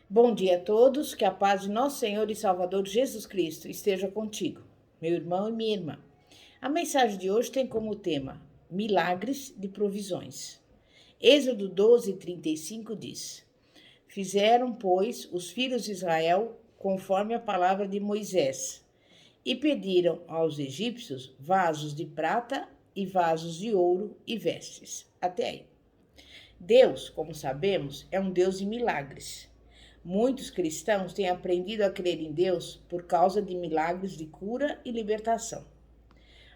Bom dia a todos, que a paz de nosso Senhor e Salvador Jesus Cristo esteja contigo, meu irmão e minha irmã. A mensagem de hoje tem como tema Milagres de Provisões. Êxodo 12:35 diz: Fizeram, pois, os filhos de Israel conforme a palavra de Moisés, e pediram aos egípcios vasos de prata e vasos de ouro e vestes. Até aí. Deus, como sabemos, é um Deus de milagres. Muitos cristãos têm aprendido a crer em Deus por causa de milagres de cura e libertação.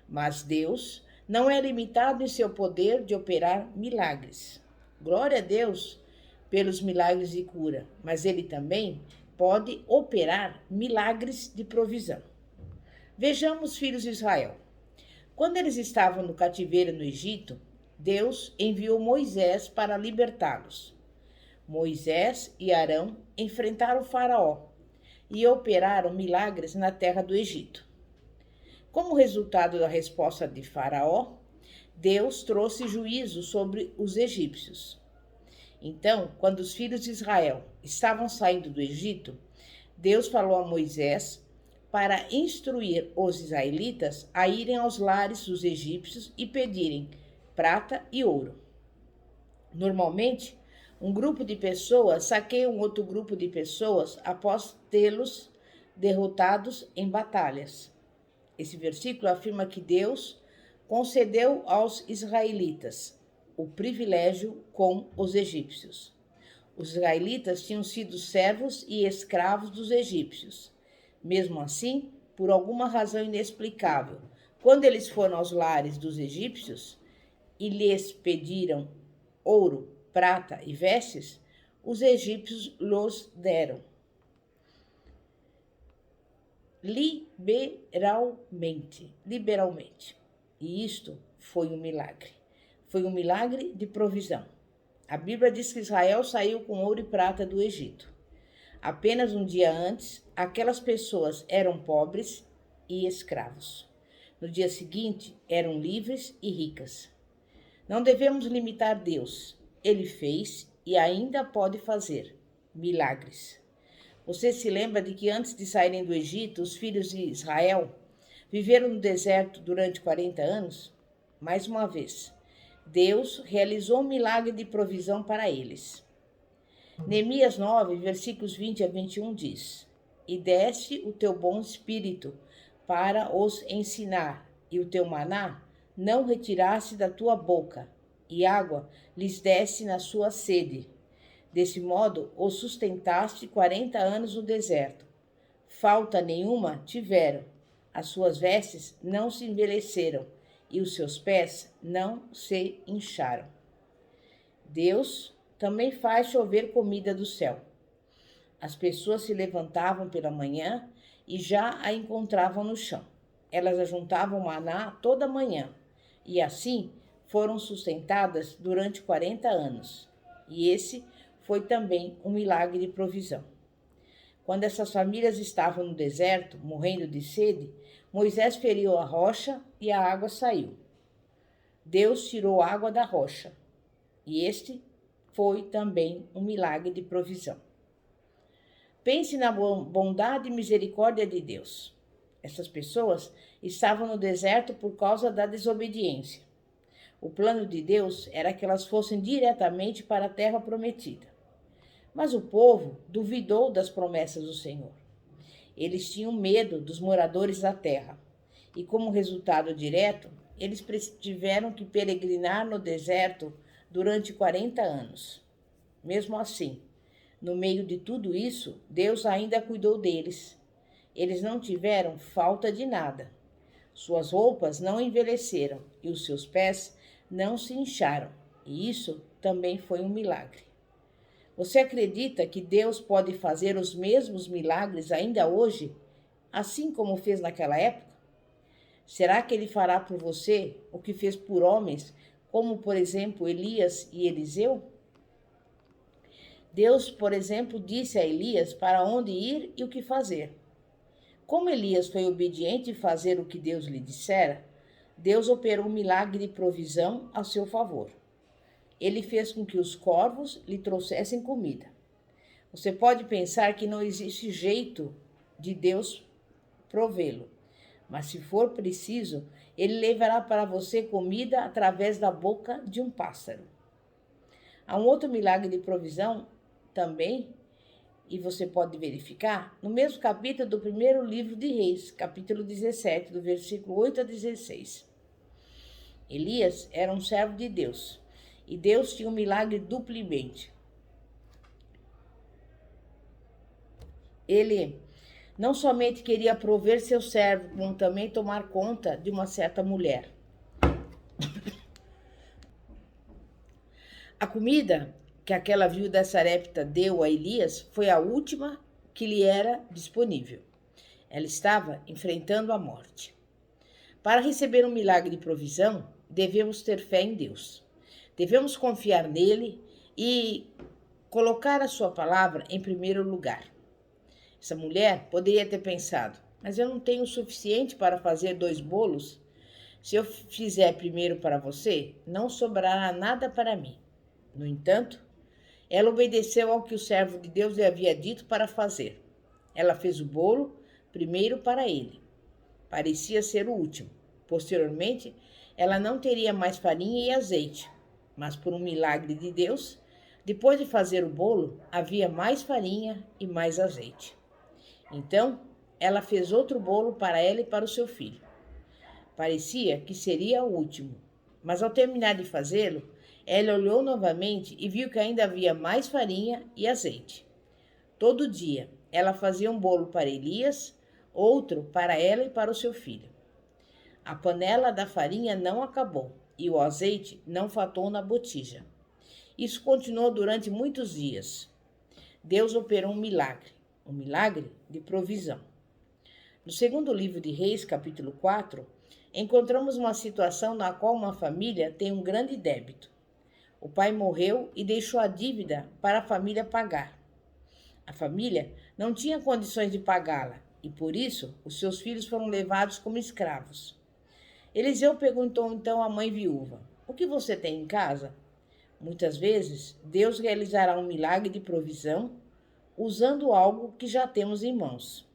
Mas Deus não é limitado em seu poder de operar milagres. Glória a Deus pelos milagres de cura, mas Ele também pode operar milagres de provisão. Vejamos os filhos de Israel. Quando eles estavam no cativeiro no Egito, Deus enviou Moisés para libertá-los. Moisés e Arão enfrentaram o Faraó e operaram milagres na terra do Egito. Como resultado da resposta de Faraó, Deus trouxe juízo sobre os egípcios. Então, quando os filhos de Israel estavam saindo do Egito, Deus falou a Moisés para instruir os israelitas a irem aos lares dos egípcios e pedirem prata e ouro. Normalmente, um grupo de pessoas saqueia um outro grupo de pessoas após tê-los derrotados em batalhas. Esse versículo afirma que Deus concedeu aos israelitas o privilégio com os egípcios. Os israelitas tinham sido servos e escravos dos egípcios. Mesmo assim, por alguma razão inexplicável, quando eles foram aos lares dos egípcios e lhes pediram ouro, prata e vestes, os egípcios los deram liberalmente. E isto foi um milagre. Foi um milagre de provisão. A Bíblia diz que Israel saiu com ouro e prata do Egito. Apenas um dia antes, aquelas pessoas eram pobres e escravos. No dia seguinte, eram livres e ricas. Não devemos limitar Deus. Ele fez e ainda pode fazer milagres. Você se lembra de que antes de saírem do Egito, os filhos de Israel viveram no deserto durante 40 anos? Mais uma vez, Deus realizou um milagre de provisão para eles. Neemias 9, versículos 20 a 21 diz: E deste o teu bom espírito para os ensinar, e o teu maná não retiraste da tua boca, e água lhes deste na sua sede. Desse modo, os sustentaste 40 anos no deserto. Falta nenhuma tiveram. As suas vestes não se envelheceram, e os seus pés não se incharam. Deus também faz chover comida do céu. As pessoas se levantavam pela manhã e já a encontravam no chão. Elas ajuntavam maná toda manhã, e assim foram sustentadas durante 40 anos. E esse foi também um milagre de provisão. Quando essas famílias estavam no deserto, morrendo de sede, Moisés feriu a rocha e a água saiu. Deus tirou a água da rocha, e este foi também um milagre de provisão. Pense na bondade e misericórdia de Deus. Essas pessoas estavam no deserto por causa da desobediência. O plano de Deus era que elas fossem diretamente para a terra prometida. Mas o povo duvidou das promessas do Senhor. Eles tinham medo dos moradores da terra. E como resultado direto, eles tiveram que peregrinar no deserto durante 40 anos. Mesmo assim, no meio de tudo isso, Deus ainda cuidou deles. Eles não tiveram falta de nada. Suas roupas não envelheceram e os seus pés não se incharam. E isso também foi um milagre. Você acredita que Deus pode fazer os mesmos milagres ainda hoje, assim como fez naquela época? Será que Ele fará por você o que fez por homens, como, por exemplo, Elias e Eliseu? Deus, por exemplo, disse a Elias para onde ir e o que fazer. Como Elias foi obediente em fazer o que Deus lhe dissera, Deus operou um milagre de provisão a seu favor. Ele fez com que os corvos lhe trouxessem comida. Você pode pensar que não existe jeito de Deus provê-lo, mas se for preciso, ele levará para você comida através da boca de um pássaro. Há um outro milagre de provisão também, e você pode verificar, no mesmo capítulo do primeiro livro de Reis, capítulo 17, do versículo 8 a 16. Elias era um servo de Deus, e Deus tinha um milagre duplamente. Ele não somente queria prover seu servo, como também tomar conta de uma certa mulher. A comida que aquela viúva sarepta deu a Elias foi a última que lhe era disponível. Ela estava enfrentando a morte. Para receber um milagre de provisão, devemos ter fé em Deus. Devemos confiar nele e colocar a sua palavra em primeiro lugar. Essa mulher poderia ter pensado, mas eu não tenho o suficiente para fazer 2 bolos. Se eu fizer primeiro para você, não sobrará nada para mim. No entanto, ela obedeceu ao que o servo de Deus lhe havia dito para fazer. Ela fez o bolo primeiro para ele. Parecia ser o último. Posteriormente, ela não teria mais farinha e azeite, mas por um milagre de Deus, depois de fazer o bolo, havia mais farinha e mais azeite. Então, ela fez outro bolo para ela e para o seu filho. Parecia que seria o último, mas ao terminar de fazê-lo, ela olhou novamente e viu que ainda havia mais farinha e azeite. Todo dia, ela fazia um bolo para Elias, outro para ela e para o seu filho. A panela da farinha não acabou e o azeite não faltou na botija. Isso continuou durante muitos dias. Deus operou um milagre de provisão. No segundo livro de Reis, capítulo 4, encontramos uma situação na qual uma família tem um grande débito. O pai morreu e deixou a dívida para a família pagar. A família não tinha condições de pagá-la e, por isso, os seus filhos foram levados como escravos. Eliseu perguntou então à mãe viúva: "O que você tem em casa?" Muitas vezes, Deus realizará um milagre de provisão usando algo que já temos em mãos.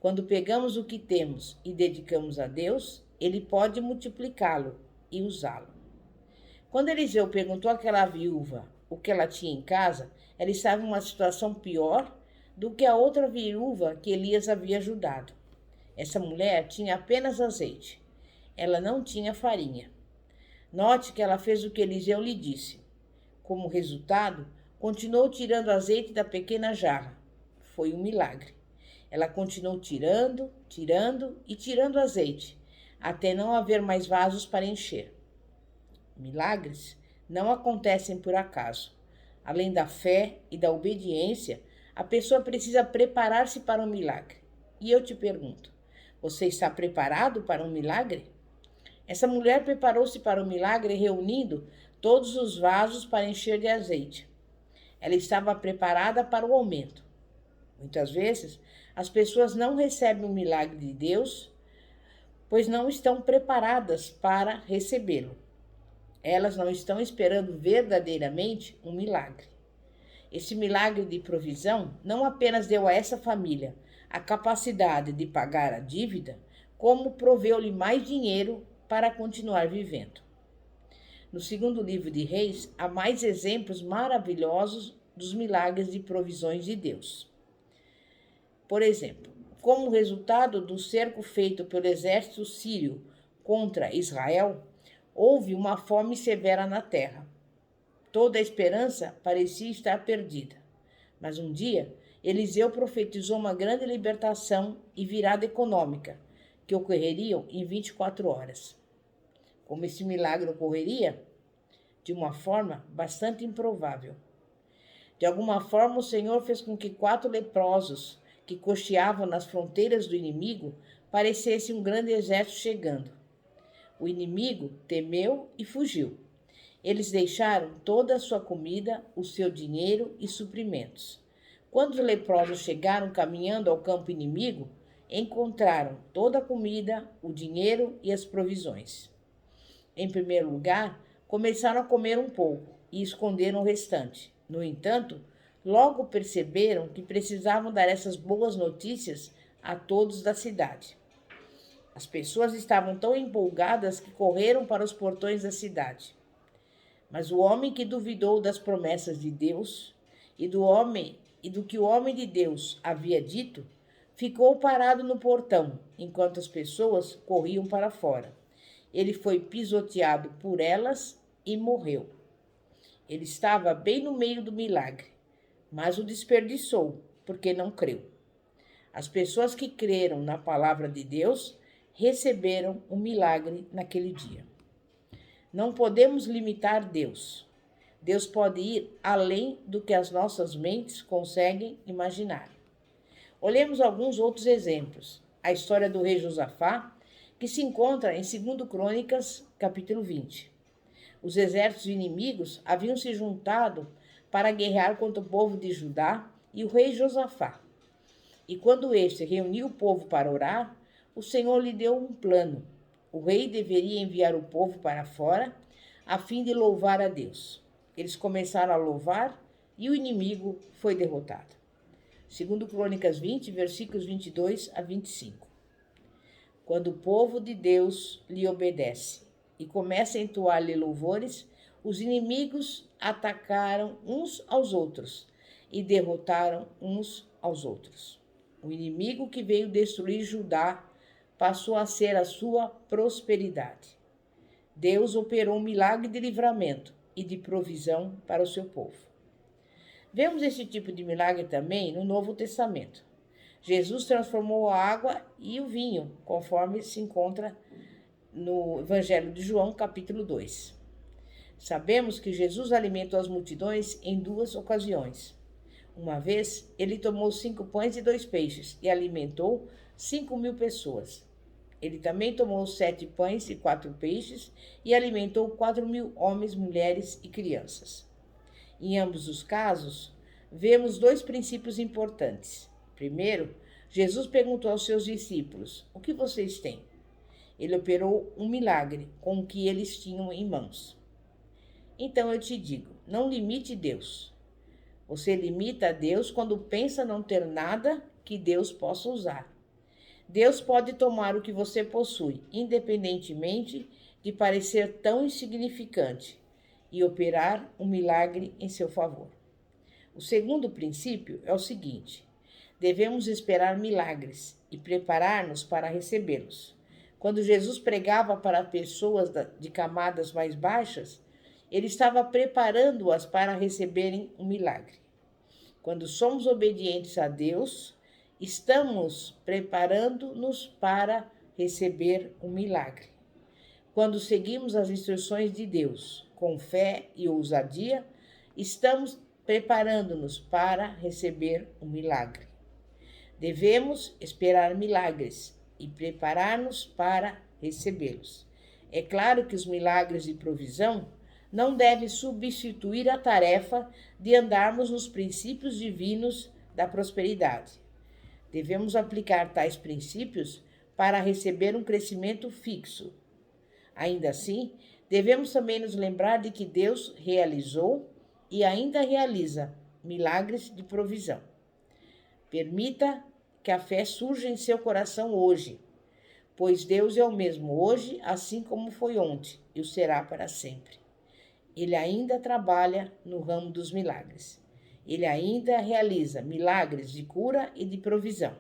Quando pegamos o que temos e dedicamos a Deus, Ele pode multiplicá-lo e usá-lo. Quando Eliseu perguntou àquela viúva o que ela tinha em casa, ela estava em uma situação pior do que a outra viúva que Elias havia ajudado. Essa mulher tinha apenas azeite. Ela não tinha farinha. Note que ela fez o que Eliseu lhe disse. Como resultado, continuou tirando azeite da pequena jarra. Foi um milagre. Ela continuou tirando e tirando azeite, até não haver mais vasos para encher. Milagres não acontecem por acaso. Além da fé e da obediência, a pessoa precisa preparar-se para um milagre. E eu te pergunto, você está preparado para um milagre? Essa mulher preparou-se para o milagre reunindo todos os vasos para encher de azeite. Ela estava preparada para o aumento. Muitas vezes, as pessoas não recebem o milagre de Deus, pois não estão preparadas para recebê-lo. Elas não estão esperando verdadeiramente um milagre. Esse milagre de provisão não apenas deu a essa família a capacidade de pagar a dívida, como proveu-lhe mais dinheiro para continuar vivendo. No segundo livro de Reis, há mais exemplos maravilhosos dos milagres de provisões de Deus. Por exemplo, como resultado do cerco feito pelo exército sírio contra Israel, houve uma fome severa na terra. Toda a esperança parecia estar perdida. Mas um dia, Eliseu profetizou uma grande libertação e virada econômica, que ocorreriam em 24 horas. Como esse milagre ocorreria? De uma forma bastante improvável. De alguma forma, o Senhor fez com que 4 leprosos que costeavam nas fronteiras do inimigo parecessem um grande exército chegando. O inimigo temeu e fugiu. Eles deixaram toda a sua comida, o seu dinheiro e suprimentos. Quando os leprosos chegaram caminhando ao campo inimigo, encontraram toda a comida, o dinheiro e as provisões. Em primeiro lugar, começaram a comer um pouco e esconderam o restante. No entanto, logo perceberam que precisavam dar essas boas notícias a todos da cidade. As pessoas estavam tão empolgadas que correram para os portões da cidade. Mas o homem que duvidou das promessas de Deus e do que o homem de Deus havia dito, ficou parado no portão, enquanto as pessoas corriam para fora. Ele foi pisoteado por elas e morreu. Ele estava bem no meio do milagre, mas o desperdiçou, porque não creu. As pessoas que creram na palavra de Deus receberam um milagre naquele dia. Não podemos limitar Deus. Deus pode ir além do que as nossas mentes conseguem imaginar. Olhemos alguns outros exemplos. A história do rei Josafá, que se encontra em 2 Crônicas, capítulo 20. Os exércitos inimigos haviam se juntado para guerrear contra o povo de Judá e o rei Josafá. E quando este reuniu o povo para orar, o Senhor lhe deu um plano. O rei deveria enviar o povo para fora, a fim de louvar a Deus. Eles começaram a louvar e o inimigo foi derrotado. 2 Crônicas 20, versículos 22 a 25. Quando o povo de Deus lhe obedece e começa a entoar-lhe louvores, os inimigos atacaram uns aos outros e derrotaram uns aos outros. O inimigo que veio destruir Judá passou a ser a sua prosperidade. Deus operou um milagre de livramento e de provisão para o seu povo. Vemos esse tipo de milagre também no Novo Testamento. Jesus transformou a água e o vinho, conforme se encontra no Evangelho de João, capítulo 2. Sabemos que Jesus alimentou as multidões em 2 ocasiões. Uma vez, ele tomou 5 pães e 2 peixes e alimentou 5.000 pessoas. Ele também tomou 7 pães e 4 peixes e alimentou 4.000 homens, mulheres e crianças. Em ambos os casos, vemos 2 princípios importantes. Primeiro, Jesus perguntou aos seus discípulos: "O que vocês têm?" Ele operou um milagre com o que eles tinham em mãos. Então eu te digo, não limite Deus. Você limita a Deus quando pensa não ter nada que Deus possa usar. Deus pode tomar o que você possui, independentemente de parecer tão insignificante, e operar um milagre em seu favor. O segundo princípio é o seguinte: devemos esperar milagres e preparar-nos para recebê-los. Quando Jesus pregava para pessoas de camadas mais baixas, ele estava preparando-as para receberem um milagre. Quando somos obedientes a Deus, estamos preparando-nos para receber um milagre. Quando seguimos as instruções de Deus com fé e ousadia, estamos preparando-nos para receber um milagre. Devemos esperar milagres e preparar-nos para recebê-los. É claro que os milagres de provisão não devem substituir a tarefa de andarmos nos princípios divinos da prosperidade. Devemos aplicar tais princípios para receber um crescimento fixo. Ainda assim, devemos também nos lembrar de que Deus realizou e ainda realiza milagres de provisão. Permita que a fé surja em seu coração hoje, pois Deus é o mesmo hoje, assim como foi ontem, e o será para sempre. Ele ainda trabalha no ramo dos milagres. Ele ainda realiza milagres de cura e de provisão.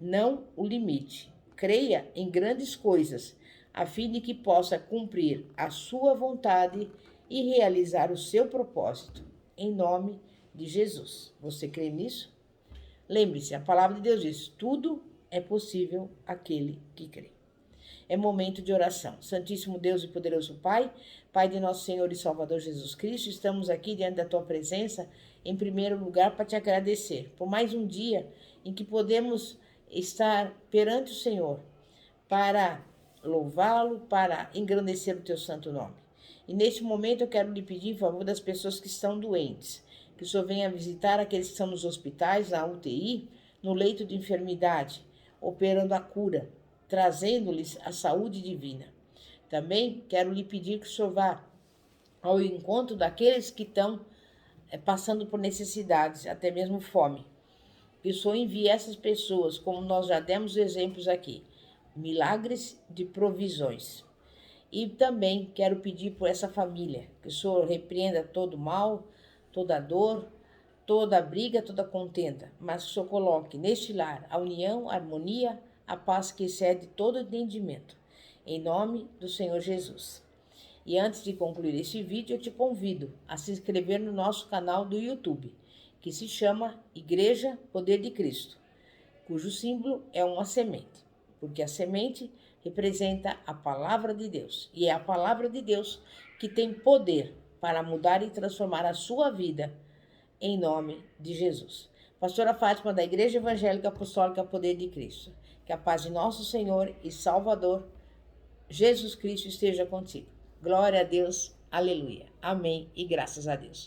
Não o limite. Creia em grandes coisas, a fim de que possa cumprir a sua vontade e realizar o seu propósito. Em nome de Jesus. Você crê nisso? Lembre-se, a palavra de Deus diz: tudo é possível àquele que crê. É momento de oração. Santíssimo Deus e poderoso Pai, Pai de nosso Senhor e Salvador Jesus Cristo, estamos aqui diante da Tua presença, em primeiro lugar, para Te agradecer por mais um dia em que podemos estar perante o Senhor para louvá-lo, para engrandecer o Teu santo nome. E neste momento eu quero lhe pedir em favor das pessoas que estão doentes, que o Senhor venha visitar aqueles que estão nos hospitais, na UTI, no leito de enfermidade, operando a cura, trazendo-lhes a saúde divina. Também quero lhe pedir que o Senhor vá ao encontro daqueles que estão passando por necessidades, até mesmo fome. Que o Senhor envie essas pessoas, como nós já demos exemplos aqui, milagres de provisões. E também quero pedir por essa família, que o Senhor repreenda todo mal, toda dor, toda briga, toda contenda, mas que o Senhor coloque neste lar a união, a harmonia, a paz que excede todo entendimento. Em nome do Senhor Jesus. E antes de concluir este vídeo, eu te convido a se inscrever no nosso canal do YouTube, que se chama Igreja Poder de Cristo, cujo símbolo é uma semente, porque a semente representa a palavra de Deus, e é a palavra de Deus que tem poder para mudar e transformar a sua vida, em nome de Jesus. Pastora Fátima, da Igreja Evangélica Apostólica Poder de Cristo. Que a paz de nosso Senhor e Salvador, Jesus Cristo, esteja contigo. Glória a Deus, aleluia. Amém e graças a Deus.